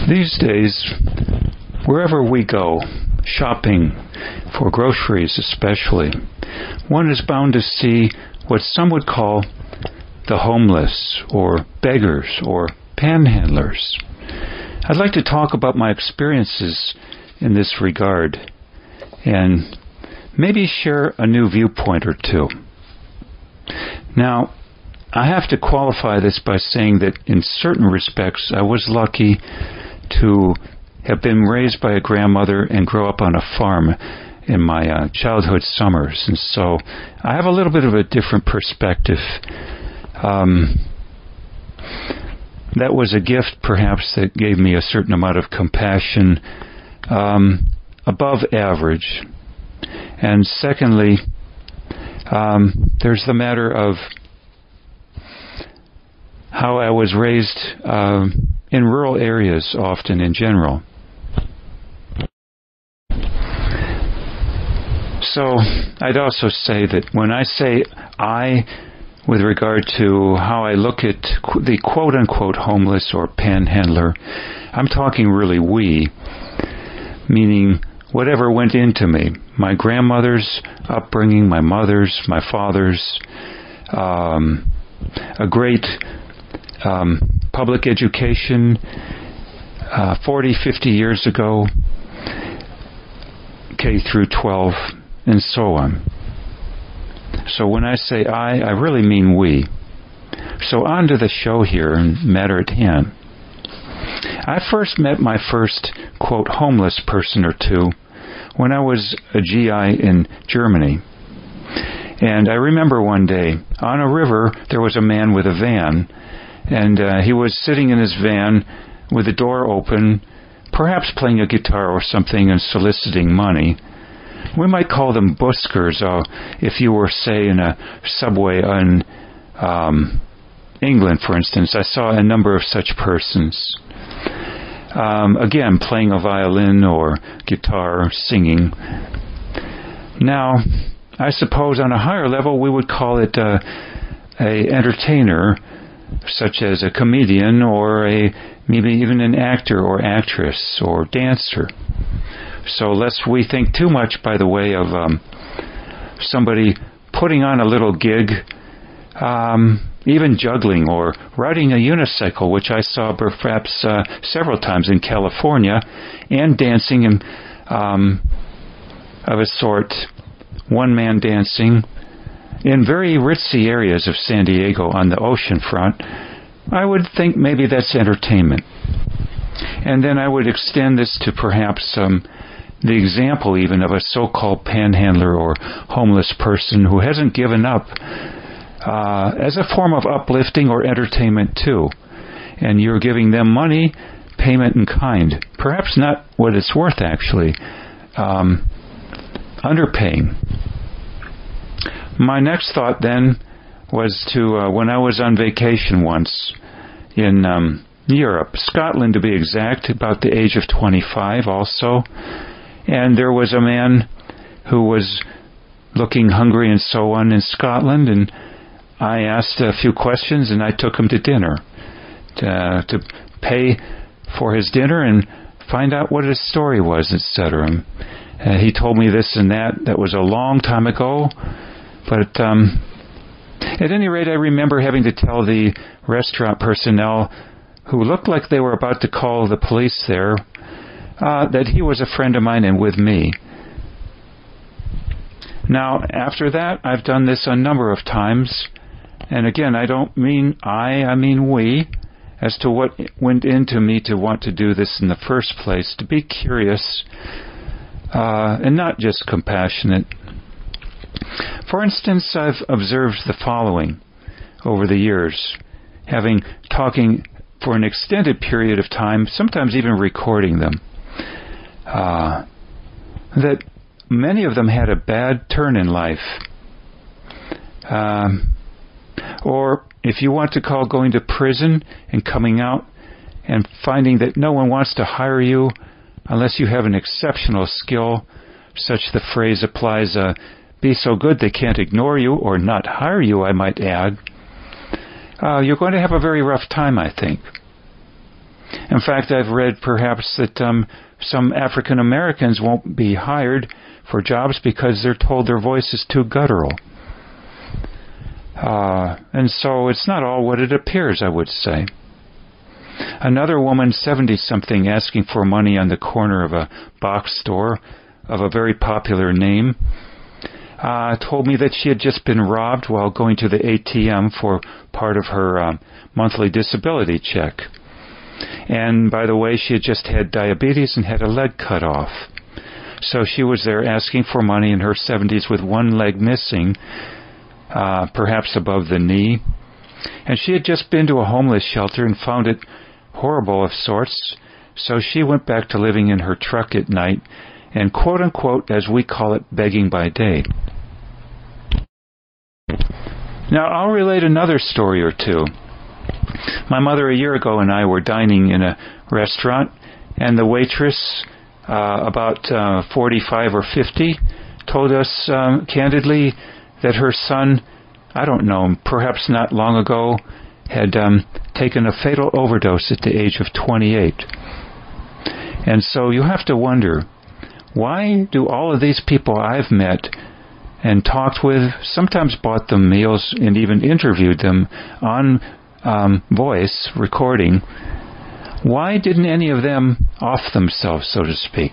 These days, wherever we go, shopping, for groceries especially, one is bound to see what some would call the homeless, or beggars, or panhandlers. I'd like to talk about my experiences in this regard, and maybe share a new viewpoint or two. Now, I have to qualify this by saying that in certain respects I was lucky to have been raised by a grandmother and grow up on a farm in my childhood summers, and so I have a little bit of a different perspective. That was a gift perhaps that gave me a certain amount of compassion above average. And secondly, there's the matter of how I was raised in rural areas often in general. So I'd also say that when I say I, with regard to how I look at the quote-unquote homeless or panhandler, I'm talking really we, meaning whatever went into me. My grandmother's upbringing, my mother's, my father's, a great public education 40, 50 years ago, K through 12, and so on. So when I say I really mean we. So on to the show here and matter at hand. I first met my first, quote, homeless person or two when I was a GI in Germany. And I remember one day, on a river, there was a man with a van, and he was sitting in his van with the door open, perhaps playing a guitar or something and soliciting money. We might call them buskers, if you were, say, in a subway in England, for instance. I saw a number of such persons. Again, playing a violin or guitar, singing. Now, I suppose on a higher level we would call it a entertainer, such as a comedian or maybe even an actor or actress or dancer. So lest we think too much by the way of somebody putting on a little gig, even juggling or riding a unicycle, which I saw perhaps several times in California, and dancing in, of a sort, one-man dancing in very ritzy areas of San Diego on the ocean front. I would think maybe that's entertainment. And then I would extend this to perhaps the example even of a so-called panhandler or homeless person who hasn't given up as a form of uplifting or entertainment too. And you're giving them money, payment in kind. Perhaps not what it's worth actually. Underpaying. My next thought then was to when I was on vacation once in Europe, Scotland to be exact, about the age of 25 also. And there was a man who was looking hungry and so on in Scotland, and I asked a few questions and I took him to dinner to pay for his dinner and find out what his story was, etc. He told me this and that. That was a long time ago, but at any rate, I remember having to tell the restaurant personnel, who looked like they were about to call the police there, that he was a friend of mine and with me. Now, after that, I've done this a number of times, and again, I don't mean I mean we, as to what went into me to want to do this in the first place, to be curious, and not just compassionate. For instance, I've observed the following over the years, talking for an extended period of time, sometimes even recording them, that many of them had a bad turn in life. Or if you want to call going to prison and coming out and finding that no one wants to hire you unless you have an exceptional skill, such the phrase applies, be so good they can't ignore you or not hire you, I might add, you're going to have a very rough time, I think. In fact, I've read perhaps that some African Americans won't be hired for jobs because they're told their voice is too guttural. And so it's not all what it appears, I would say. Another woman, 70-something, asking for money on the corner of a box store of a very popular name, told me that she had just been robbed while going to the ATM for part of her monthly disability check. And by the way, she had just had diabetes and had a leg cut off. So she was there asking for money in her 70s with one leg missing, perhaps above the knee. And she had just been to a homeless shelter and found it horrible of sorts. So she went back to living in her truck at night and, quote-unquote, as we call it, begging by day. Now, I'll relate another story or two. My mother a year ago and I were dining in a restaurant, and the waitress, about 45 or 50, told us candidly that her son, I don't know, perhaps not long ago, had taken a fatal overdose at the age of 28. And so you have to wonder, why do all of these people I've met and talked with, sometimes bought them meals and even interviewed them on voice recording, why didn't any of them off themselves, so to speak?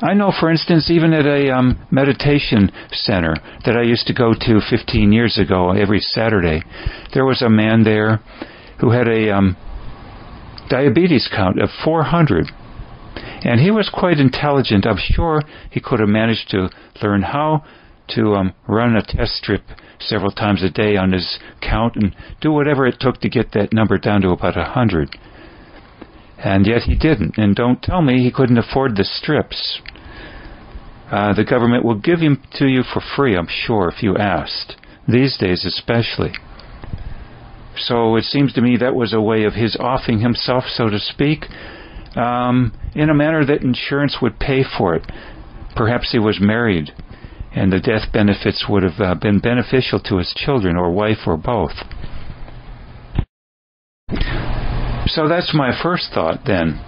I know, for instance, even at a meditation center that I used to go to 15 years ago every Saturday, there was a man there who had a diabetes count of 400. And he was quite intelligent. I'm sure he could have managed to learn how to run a test strip several times a day on his count and do whatever it took to get that number down to about 100. And yet he didn't. And don't tell me he couldn't afford the strips. The government will give him to you for free, I'm sure, if you asked. These days especially. So it seems to me that was a way of his offing himself, so to speak, in a manner that insurance would pay for it. Perhaps he was married, and the death benefits would have been beneficial to his children or wife or both. So that's my first thought then.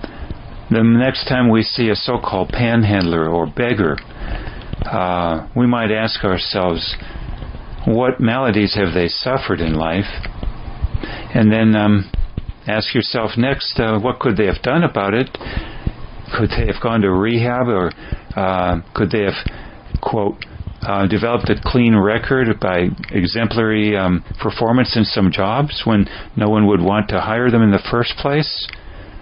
The next time we see a so-called panhandler or beggar, we might ask ourselves, what maladies have they suffered in life? And then ask yourself next, what could they have done about it? Could they have gone to rehab, or could they have, quote, developed a clean record by exemplary performance in some jobs when no one would want to hire them in the first place?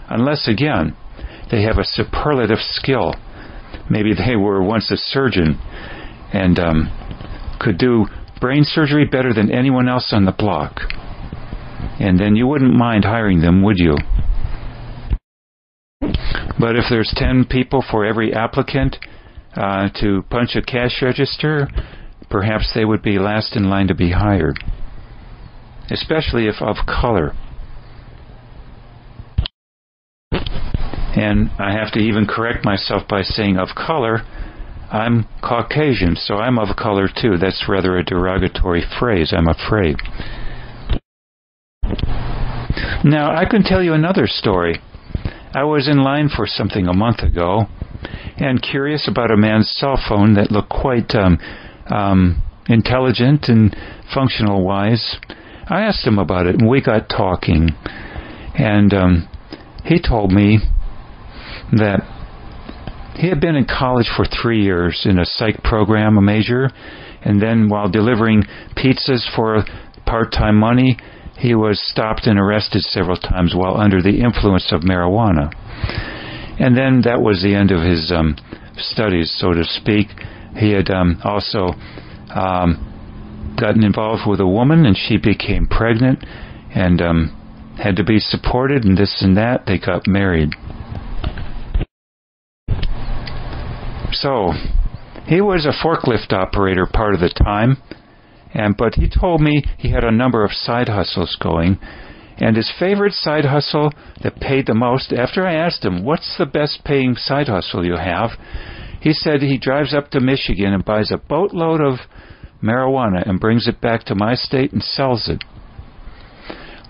Unless, again, they have a superlative skill. Maybe they were once a surgeon and could do brain surgery better than anyone else on the block. And then you wouldn't mind hiring them, would you? But if there's 10 people for every applicant to punch a cash register, perhaps they would be last in line to be hired, especially if of color. And I have to even correct myself by saying of color. I'm Caucasian, so I'm of color too. That's rather a derogatory phrase, I'm afraid. Now, I can tell you another story. I was in line for something a month ago, and curious about a man's cell phone that looked quite intelligent and functional-wise. I asked him about it, and we got talking. And he told me that he had been in college for 3 years in a psych program, a major, and then while delivering pizzas for part-time money, he was stopped and arrested several times while under the influence of marijuana. And then that was the end of his studies, so to speak. He had also gotten involved with a woman, and she became pregnant and had to be supported and this and that. They got married. So he was a forklift operator part of the time, but he told me he had a number of side hustles going, and his favorite side hustle that paid the most, after I asked him, what's the best paying side hustle you have? He said he drives up to Michigan and buys a boatload of marijuana and brings it back to my state and sells it.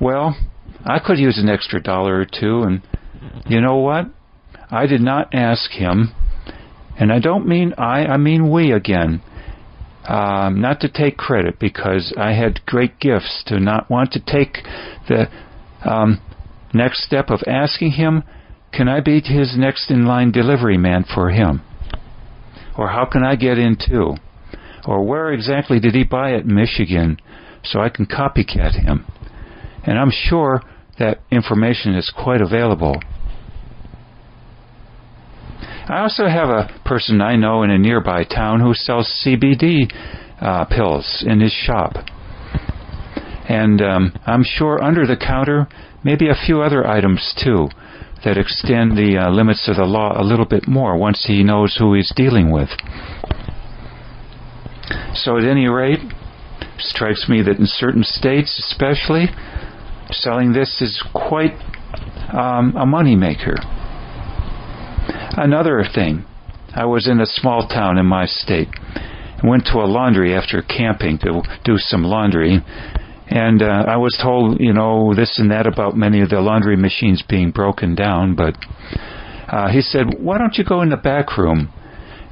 Well, I could use an extra dollar or two, and you know what? I did not ask him, and I don't mean I mean we again. Not to take credit, because I had great gifts, to not want to take the next step of asking him, can I be his next in line delivery man for him? Or how can I get in too? Or where exactly did he buy it in Michigan so I can copycat him? And I'm sure that information is quite available. I also have a person I know in a nearby town who sells CBD pills in his shop. And I'm sure under the counter, maybe a few other items too, that extend the limits of the law a little bit more once he knows who he's dealing with. So at any rate, strikes me that in certain states especially, selling this is quite a moneymaker. Another thing, I was in a small town in my state. I went to a laundry after camping to do some laundry, and I was told, this and that about many of the laundry machines being broken down, but he said, why don't you go in the back room?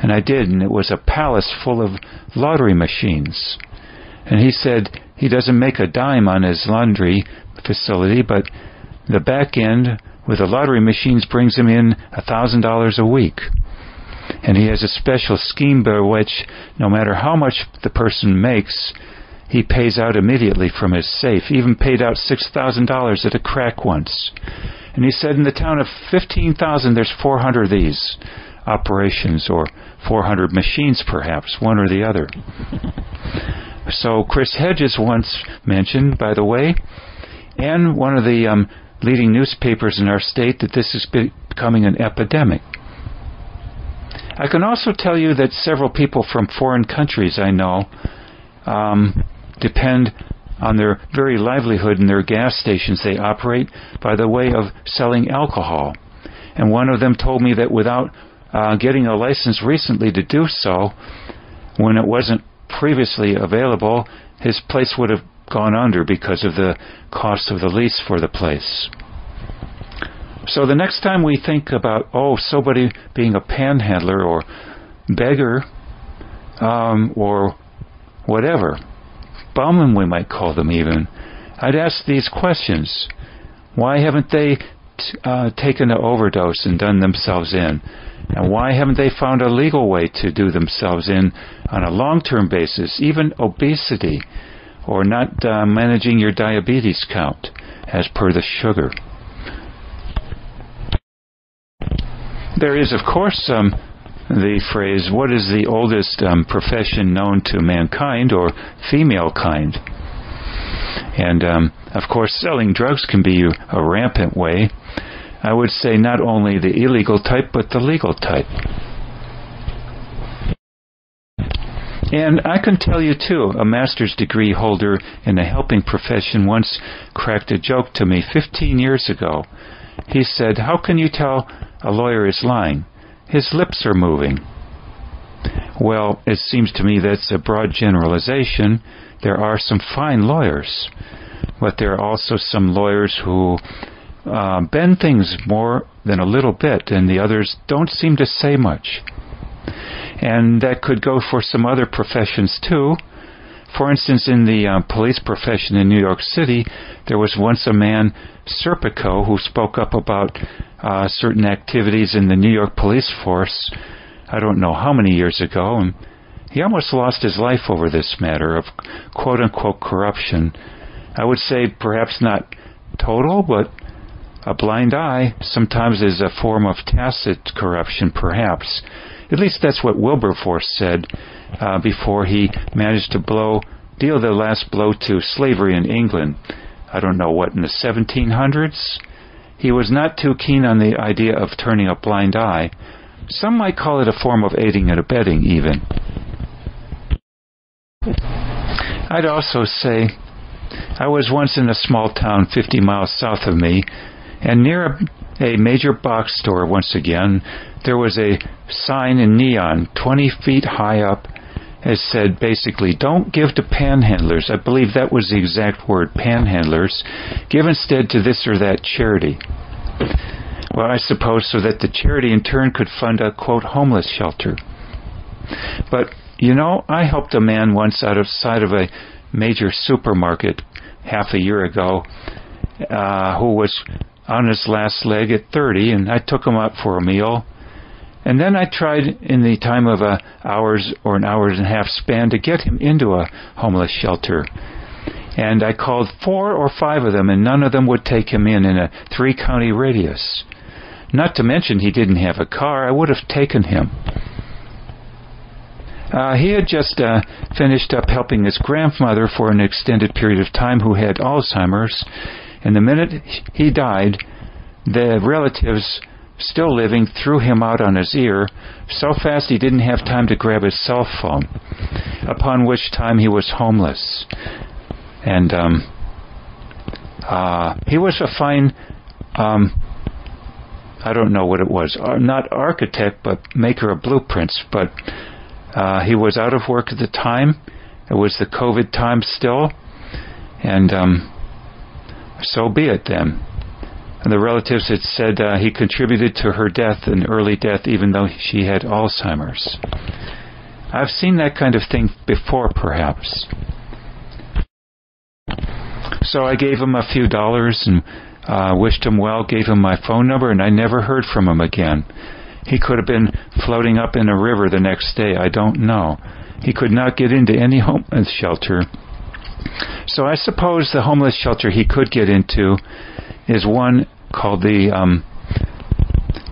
And I did, and it was a palace full of laundry machines. And he said he doesn't make a dime on his laundry facility, but the back end with the lottery machines brings him in $1,000 a week. And he has a special scheme by which no matter how much the person makes, he pays out immediately from his safe. He even paid out $6,000 at a crack once. And he said in the town of 15,000, there's 400 of these operations, or 400 machines perhaps, one or the other. So Chris Hedges once mentioned, by the way, and one of the leading newspapers in our state, that this is becoming an epidemic. I can also tell you that several people from foreign countries I know depend on their very livelihood in their gas stations they operate by the way of selling alcohol. And one of them told me that without getting a license recently to do so, when it wasn't previously available, his place would have gone under because of the cost of the lease for the place. So the next time we think about, somebody being a panhandler or beggar or whatever, bum we might call them even, I'd ask these questions. Why haven't they taken an overdose and done themselves in? And why haven't they found a legal way to do themselves in on a long-term basis, even obesity, or not managing your diabetes count as per the sugar? There is, of course, the phrase, what is the oldest profession known to mankind, or female kind? And, of course, selling drugs can be a rampant way. I would say not only the illegal type, but the legal type. And I can tell you, too, a master's degree holder in the helping profession once cracked a joke to me 15 years ago. He said, how can you tell a lawyer is lying? His lips are moving. Well, it seems to me that's a broad generalization. There are some fine lawyers, but there are also some lawyers who bend things more than a little bit, and the others don't seem to say much. And that could go for some other professions too. For instance, in the police profession in New York City, there was once a man, Serpico, who spoke up about certain activities in the New York police force, I don't know how many years ago, and he almost lost his life over this matter of quote-unquote corruption. I would say perhaps not total, but a blind eye sometimes is a form of tacit corruption, perhaps. At least that's what Wilberforce said before he managed to deal the last blow to slavery in England. I don't know what, in the 1700s? He was not too keen on the idea of turning a blind eye. Some might call it a form of aiding and abetting, even. I'd also say I was once in a small town 50 miles south of me, and near a major box store, once again, there was a sign in neon 20 feet high up, has said basically, don't give to panhandlers. I believe that was the exact word, panhandlers. Give instead to this or that charity. Well, I suppose so that the charity in turn could fund a, quote, homeless shelter. But, you know, I helped a man once outside of a major supermarket half a year ago who was on his last leg at 30, and I took him out for a meal. And then I tried in the time of an hour's or an hour and a half span to get him into a homeless shelter. And I called 4 or 5 of them, and none of them would take him in a 3-county radius. Not to mention he didn't have a car. I would have taken him. He had just finished up helping his grandmother for an extended period of time who had Alzheimer's, and the minute he died, the relatives still living threw him out on his ear so fast he didn't have time to grab his cell phone, upon which time he was homeless. And he was a fine, I don't know what it was, not architect, but maker of blueprints, but he was out of work at the time. It was the COVID time still, and so be it then. And the relatives had said he contributed to her death, an early death, even though she had Alzheimer's. I've seen that kind of thing before, perhaps. So I gave him a few dollars and wished him well, gave him my phone number, and I never heard from him again. He could have been floating up in a river the next day. I don't know. He could not get into any homeless shelter. So I suppose the homeless shelter he could get into is one called the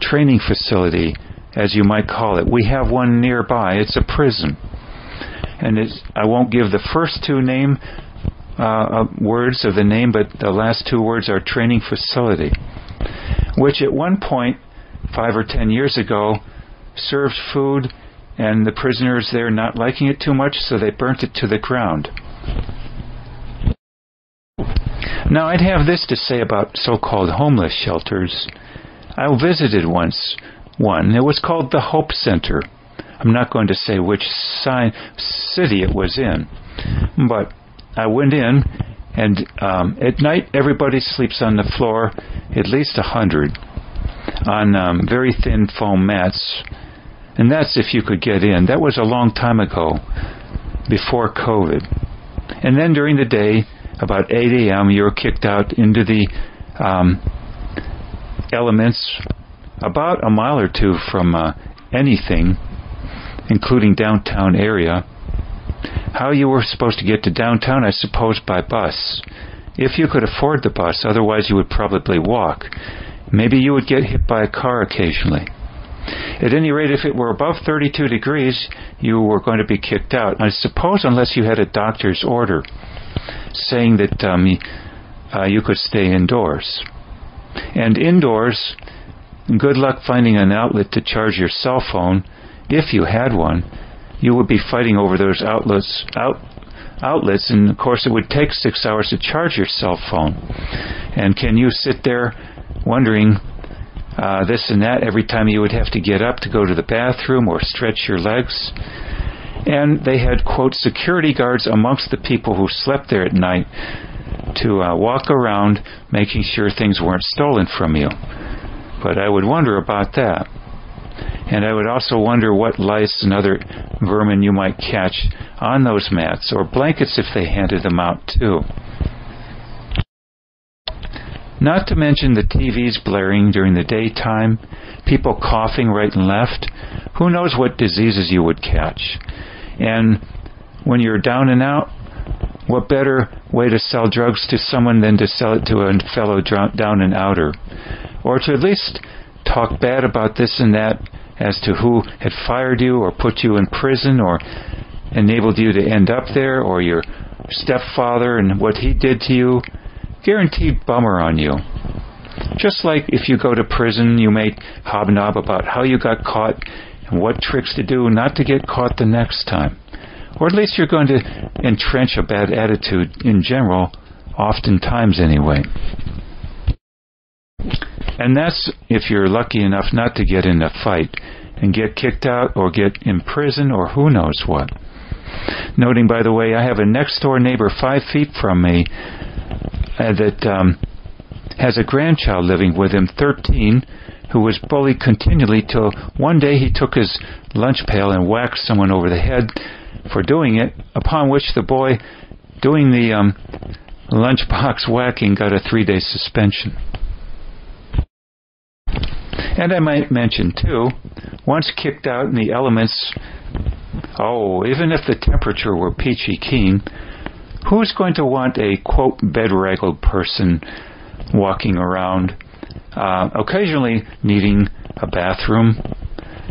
training facility, as you might call it. We have one nearby. It's a prison. And I won't give the first 2 words of the name, but the last 2 words are training facility, which at one point, 5 or 10 years ago, served food, and the prisoners there not liking it too much, so they burnt it to the ground. Now, I'd have this to say about so-called homeless shelters. I visited once one. It was called the Hope Center. I'm not going to say which city it was in, but I went in, and at night everybody sleeps on the floor, at least 100, on very thin foam mats, and that's if you could get in. That was a long time ago, before COVID. And then during the day, about 8 a.m., you were kicked out into the elements about a mile or 2 from anything, including downtown area. How you were supposed to get to downtown, I suppose, by bus. If you could afford the bus, otherwise you would probably walk. Maybe you would get hit by a car occasionally. At any rate, if it were above 32 degrees, you were going to be kicked out. I suppose unless you had a doctor's order saying that you could stay indoors. And indoors, good luck finding an outlet to charge your cell phone. If you had one, you would be fighting over those outlets, and of course it would take 6 hours to charge your cell phone. And can you sit there wondering this and that every time you would have to get up to go to the bathroom or stretch your legs? And they had, quote, security guards amongst the people who slept there at night to walk around making sure things weren't stolen from you. But I would wonder about that. And I would also wonder what lice and other vermin you might catch on those mats, or blankets if they handed them out too. Not to mention the TVs blaring during the daytime, people coughing right and left. Who knows what diseases you would catch? And when you're down and out, what better way to sell drugs to someone than to sell it to a fellow down and outer? Or to at least talk bad about this and that as to who had fired you or put you in prison or enabled you to end up there, or your stepfather and what he did to you. Guaranteed bummer on you. Just like if you go to prison, you may hobnob about how you got caught and what tricks to do not to get caught the next time. Or at least you're going to entrench a bad attitude in general, oftentimes anyway. And that's if you're lucky enough not to get in a fight and get kicked out or get in prison or who knows what. Noting, by the way, I have a next-door neighbor 5 feet from me that has a grandchild living with him, 13, who was bullied continually till one day he took his lunch pail and whacked someone over the head for doing it, upon which the boy doing the lunchbox whacking got a 3-day suspension. And I might mention, too, once kicked out in the elements, even if the temperature were peachy keen, who's going to want a, quote, bedraggled person walking around, occasionally needing a bathroom?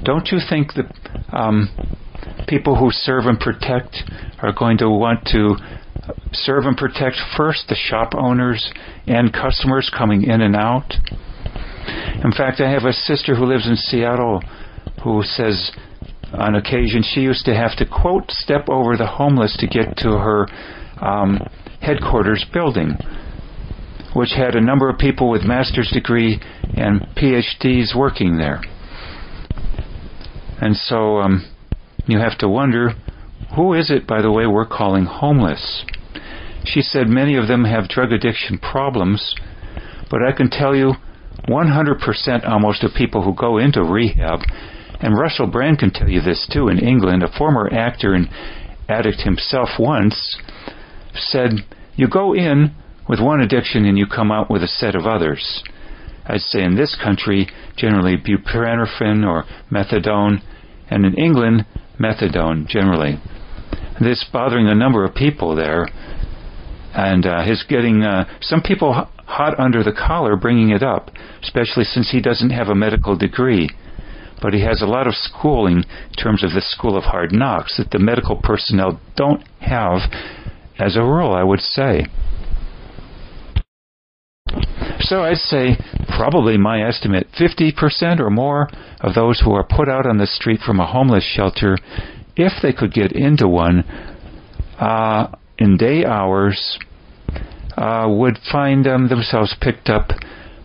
Don't you think that people who serve and protect are going to want to serve and protect first the shop owners and customers coming in and out? In fact, I have a sister who lives in Seattle who says on occasion she used to have to, quote, step over the homeless to get to her headquarters building, which had a number of people with master's degree and PhDs working there. And so you have to wonder, who is it, by the way, we're calling homeless? She said many of them have drug addiction problems, but I can tell you 100% almost of people who go into rehab, and Russell Brand can tell you this too in England, a former actor and addict himself once, said, you go in with one addiction and you come out with a set of others. I'd say in this country, generally buprenorphine or methadone, and in England, methadone generally. This bothering a number of people there, and he's getting some people hot under the collar bringing it up, especially since he doesn't have a medical degree. But he has a lot of schooling in terms of the school of hard knocks that the medical personnel don't have as a rule, I would say. So I'd say probably my estimate, 50% or more of those who are put out on the street from a homeless shelter, if they could get into one in day hours, would find themselves picked up,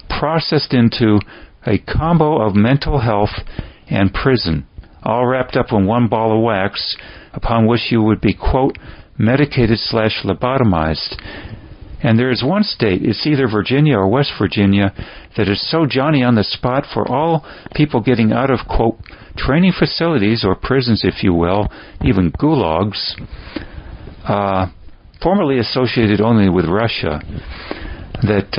processed into a combo of mental health and prison, all wrapped up in one ball of wax, upon which you would be, quote, medicated/lobotomized. And there is one state, it's either Virginia or West Virginia, that is so Johnny on the spot for all people getting out of, quote, training facilities or prisons, if you will, even gulags, formerly associated only with Russia, that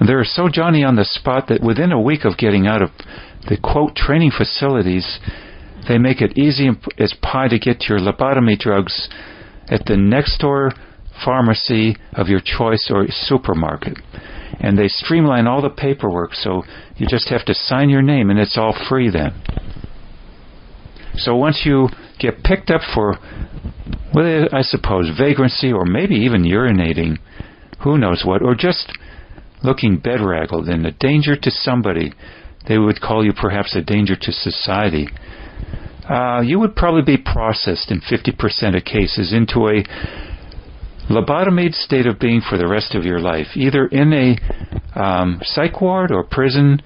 they're so Johnny on the spot that within a week of getting out of the, quote, training facilities, they make it easy as pie to get your lobotomy drugs at the next door pharmacy of your choice or supermarket. And they streamline all the paperwork, so you just have to sign your name and it's all free then. So once you get picked up for, well, I suppose, vagrancy or maybe even urinating, who knows what, or just looking bedraggled and a danger to somebody, they would call you perhaps a danger to society, you would probably be processed in 50% of cases into a lobotomied state of being for the rest of your life, either in a psych ward or prison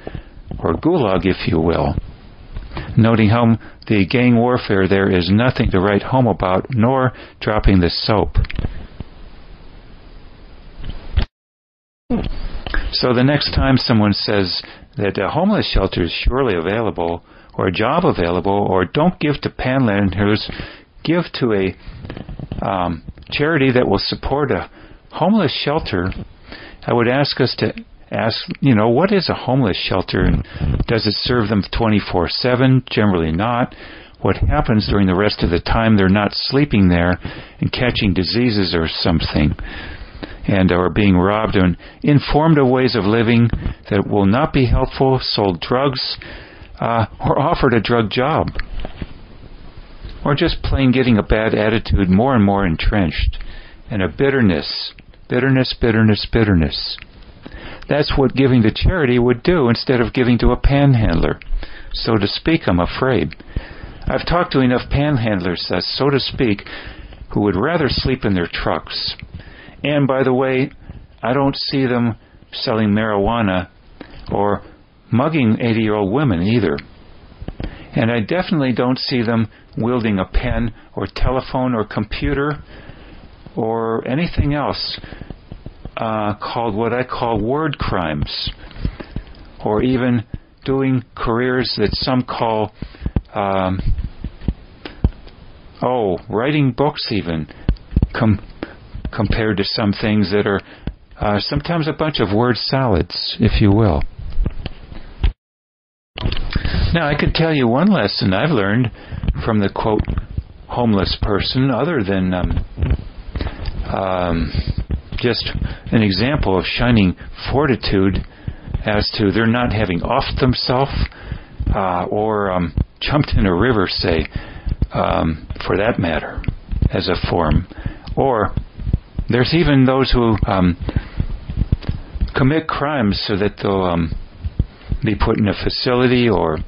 or gulag, if you will. Noting how the gang warfare there is nothing to write home about, nor dropping the soap. So the next time someone says that a homeless shelter is surely available, or a job available, or don't give to panhandlers, give to a charity that will support a homeless shelter, I would ask us to ask, what is a homeless shelter? And does it serve them 24/7? Generally not. What happens during the rest of the time they're not sleeping there and catching diseases or something, and are being robbed and informed of ways of living that will not be helpful, sold drugs, or offered a drug job, or just plain getting a bad attitude more and more entrenched, and a bitterness. That's what giving to charity would do instead of giving to a panhandler, so to speak, I'm afraid. I've talked to enough panhandlers, so to speak, who would rather sleep in their trucks. And by the way, I don't see them selling marijuana or mugging 80-year-old women either. And I definitely don't see them wielding a pen or telephone or computer or anything else called what I call word crimes, or even doing careers that some call, writing books even, compared to some things that are sometimes a bunch of word salads, if you will. Now, I could tell you one lesson I've learned from the, quote, homeless person, other than just an example of shining fortitude as to their not having offed themselves or jumped in a river, say, for that matter, as a form. Or there's even those who commit crimes so that they'll be put in a facility, or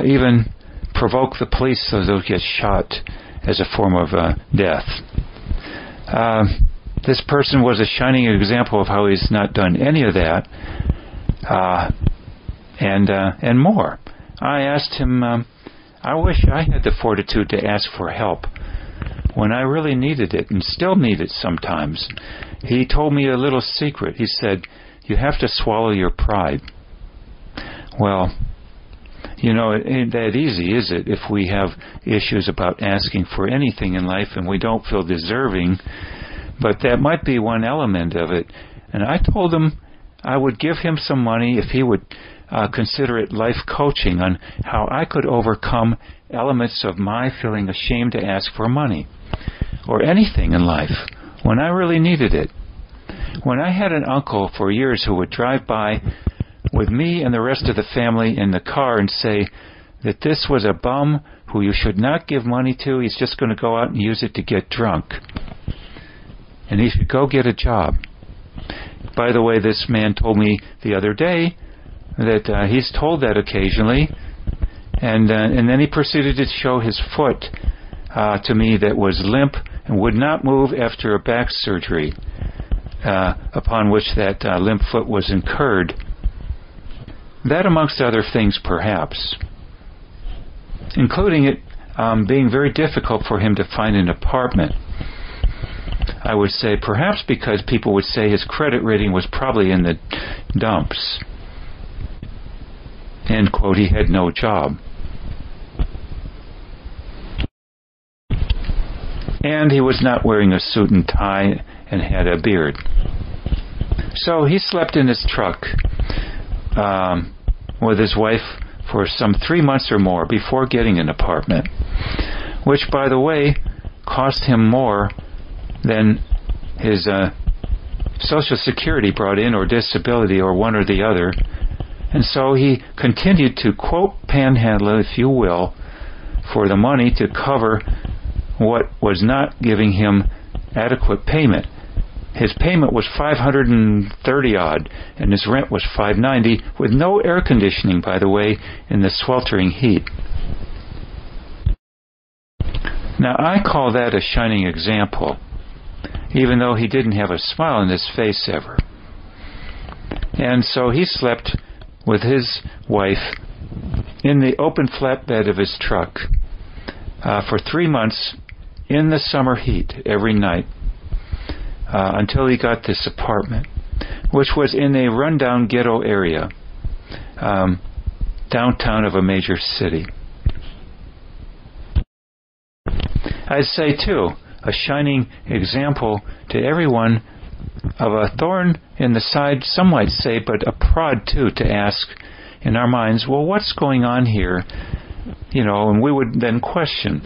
even provoke the police so they'll get shot as a form of death. This person was a shining example of how he's not done any of that, and more. I asked him, I wish I had the fortitude to ask for help when I really needed it, and still need it sometimes. He told me a little secret. He said, you have to swallow your pride. Well, it ain't that easy, is it, if we have issues about asking for anything in life and we don't feel deserving? But that might be one element of it. And I told him I would give him some money if he would consider it life coaching on how I could overcome elements of my feeling ashamed to ask for money or anything in life when I really needed it. When I had an uncle for years who would drive by with me and the rest of the family in the car and say that this was a bum who you should not give money to. He's just going to go out and use it to get drunk. And he should go get a job. By the way, this man told me the other day that he's told that occasionally, and then he proceeded to show his foot to me that was limp and would not move after a back surgery, upon which that limp foot was incurred. That amongst other things, perhaps, including it being very difficult for him to find an apartment. I would say perhaps because people would say his credit rating was probably in the dumps. End quote, he had no job. And he was not wearing a suit and tie and had a beard. So he slept in his truck with his wife for some 3 months or more before getting an apartment, which, by the way, cost him more than his Social Security brought in, or disability, or one or the other. And so he continued to, quote, panhandle, if you will, for the money to cover what was not giving him adequate payment. His payment was $530 odd, and his rent was $590, with no air conditioning, by the way, in the sweltering heat. Now, I call that a shining example, even though he didn't have a smile on his face ever. And so he slept with his wife in the open flatbed of his truck for 3 months in the summer heat every night until he got this apartment, which was in a rundown ghetto area downtown of a major city. I'd say, too, a shining example to everyone of a thorn in the side, some might say, but a prod, too, to ask in our minds, well, what's going on here? And we would then question.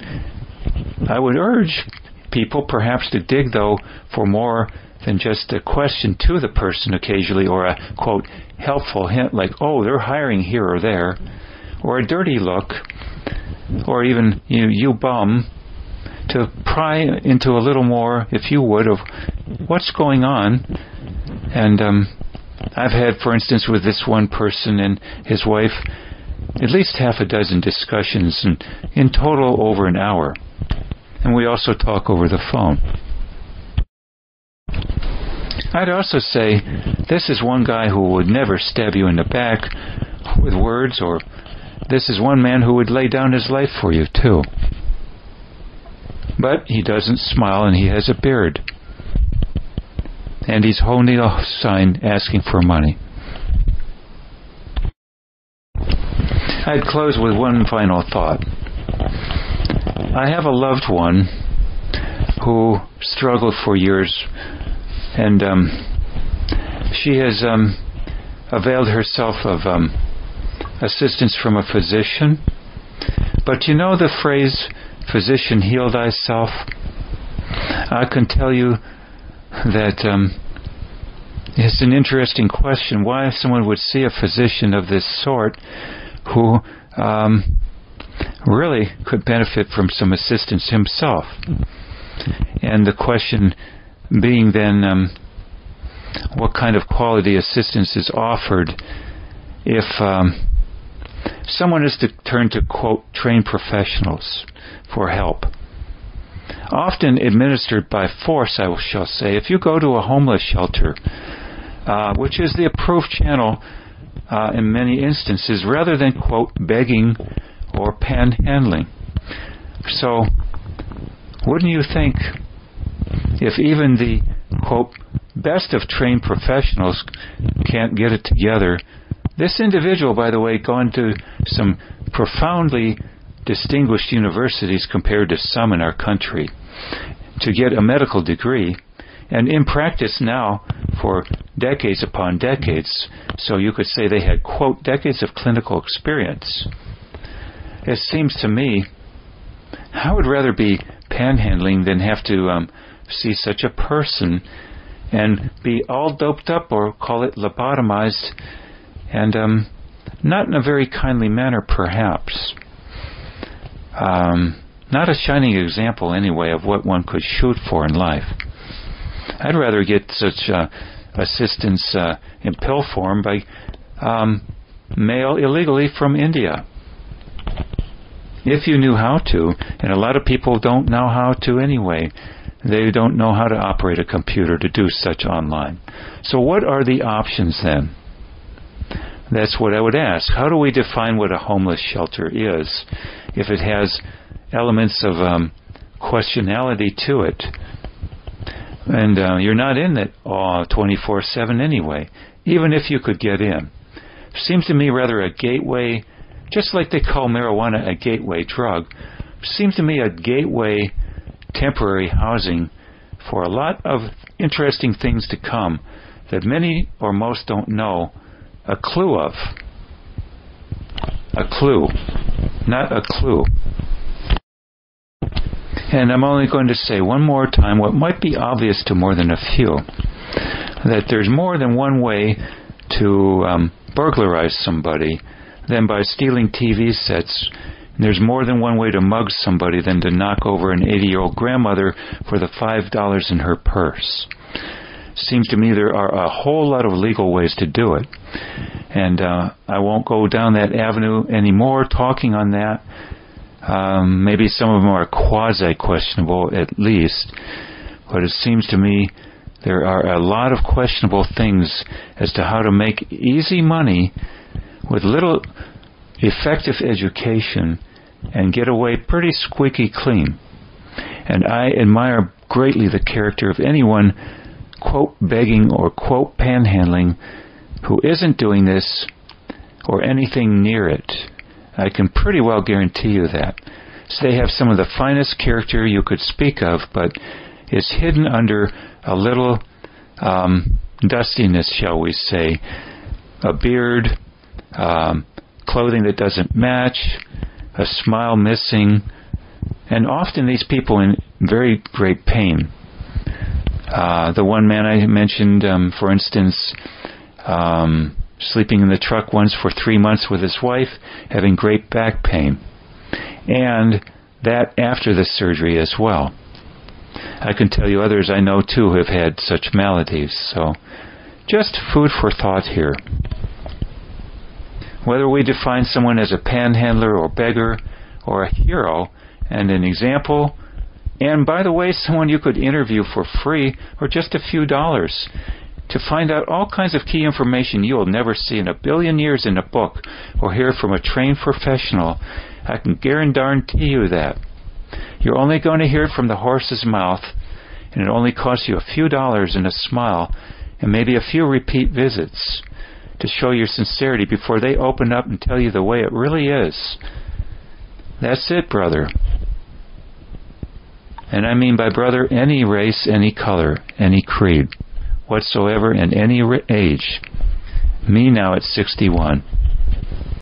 I would urge people perhaps to dig, though, for more than just a question to the person occasionally, or a, quote, helpful hint like, oh, they're hiring here or there, or a dirty look, or even, you bum, to pry into a little more, if you would, of what's going on. And I've had, for instance, with this one person and his wife, at least half a dozen discussions, and in total over an hour. And we also talk over the phone. I'd also say this is one guy who would never stab you in the back with words or this is one man who would lay down his life for you, too. But he doesn't smile, and he has a beard. And he's holding a sign asking for money. I'd close with one final thought. I have a loved one who struggled for years, and she has availed herself of assistance from a physician. But you know the phrase, physician, heal thyself? I can tell you that it's an interesting question why someone would see a physician of this sort who really could benefit from some assistance himself. And the question being then, what kind of quality assistance is offered if someone is to turn to, quote, trained professionals for help? Often administered by force, I shall say. If you go to a homeless shelter, which is the approved channel in many instances, rather than, quote, begging or panhandling. So, wouldn't you think if even the, quote, best of trained professionals can't get it together? This individual, by the way, gone to some profoundly distinguished universities compared to some in our country to get a medical degree, and in practice now for decades upon decades, so you could say they had, quote, decades of clinical experience. It seems to me, I would rather be panhandling than have to see such a person and be all doped up, or call it lobotomized, and not in a very kindly manner, perhaps. Not a shining example, anyway, of what one could shoot for in life. I'd rather get such assistance in pill form by mail illegally from India. If you knew how to, and a lot of people don't know how to anyway. They don't know how to operate a computer to do such online. So what are the options then? That's what I would ask. How do we define what a homeless shelter is if it has elements of questionality to it? And you're not in it 24/7 anyway, even if you could get in. Seems to me rather a gateway, just like they call marijuana a gateway drug, seems to me a gateway temporary housing for a lot of interesting things to come that many or most don't know a clue of. A clue, not a clue. And I'm only going to say one more time what might be obvious to more than a few, that there's more than one way to burglarize somebody than by stealing TV sets. There's more than one way to mug somebody than to knock over an 80-year-old grandmother for the $5 in her purse. Seems to me there are a whole lot of legal ways to do it. And I won't go down that avenue anymore talking on that. Maybe some of them are quasi-questionable at least. But it seems to me there are a lot of questionable things as to how to make easy money with little effective education and get away pretty squeaky clean. And I admire greatly the character of anyone, quote, begging or, quote, panhandling, who isn't doing this or anything near it. I can pretty well guarantee you that. So they have some of the finest character you could speak of, but is hidden under a little dustiness, shall we say. A beard, clothing that doesn't match, a smile missing, and often these people in very great pain. The one man I mentioned, for instance, sleeping in the truck once for 3 months with his wife, having great back pain, and that after the surgery as well. I can tell you others I know too have had such maladies, so just food for thought here. Whether we define someone as a panhandler or beggar or a hero and an example, and by the way, someone you could interview for free or just a few dollars, to find out all kinds of key information you will never see in a billion years in a book or hear from a trained professional. I can guarantee you that. You're only going to hear it from the horse's mouth, and it only costs you a few dollars and a smile and maybe a few repeat visits to show your sincerity before they open up and tell you the way it really is. That's it, brother. And I mean by brother any race, any color, any creed whatsoever, in any age. Me now at 61.